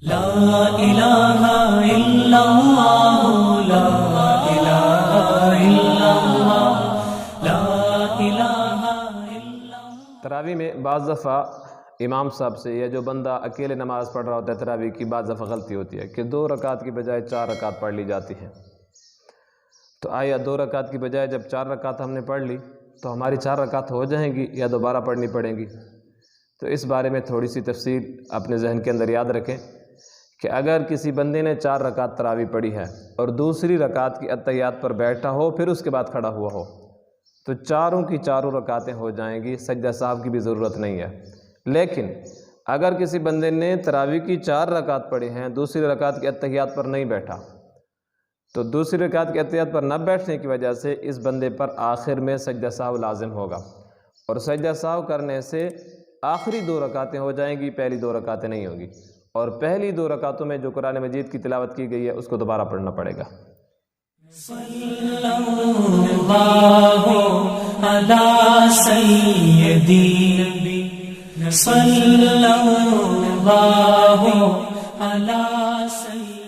لا الہ الا اللہ لا الہ الا اللہ لا الہ الا اللہ۔ تراویح میں بعض دفعہ امام صاحب سے یا جو بندہ اکیلے نماز پڑھ رہا ہوتا ہے تراویح کی بعض دفعہ غلطی ہوتی ہے کہ 2 رکعت کی بجائے 4 رکعت پڑھ لی جاتی ہے۔ تو آیا 2 رکعت کی بجائے جب 4 رکعت ہم نے پڑھ لی تو ہماری 4 رکعت ہو جائیں گی یا دوبارہ پڑھنی پڑیں گی؟ تو اس بارے میں تھوڑی سی تفصیل اپنے ذہن کے اندر یاد رکھیں کہ اگر کسی بندے نے 4 رکعت تراویح پڑھی ہے اور دوسری رکعت کی اتحیات پر بیٹھا ہو پھر اس کے بعد کھڑا ہوا ہو تو چاروں کی چاروں رکعتیں ہو جائیں گی، سجدہ سہو کی بھی ضرورت نہیں ہے۔ لیکن اگر کسی بندے نے تراویح کی 4 رکعت پڑھی ہیں، دوسری رکعت کی اتحیات پر نہیں بیٹھا تو دوسری رکعت کی اتحیات پر نہ بیٹھنے کی وجہ سے اس بندے پر آخر میں سجدہ سہو لازم ہوگا، اور سجدہ سہو کرنے سے آخری 2 رکعتیں ہو جائیں گی، پہلی 2 رکعتیں نہیں ہوں گی، اور پہلی 2 رکعتوں میں جو قرآن مجید کی تلاوت کی گئی ہے اس کو دوبارہ پڑھنا پڑے گا۔ صلی اللہ علی سیدنا صلی اللہ علی سیدنا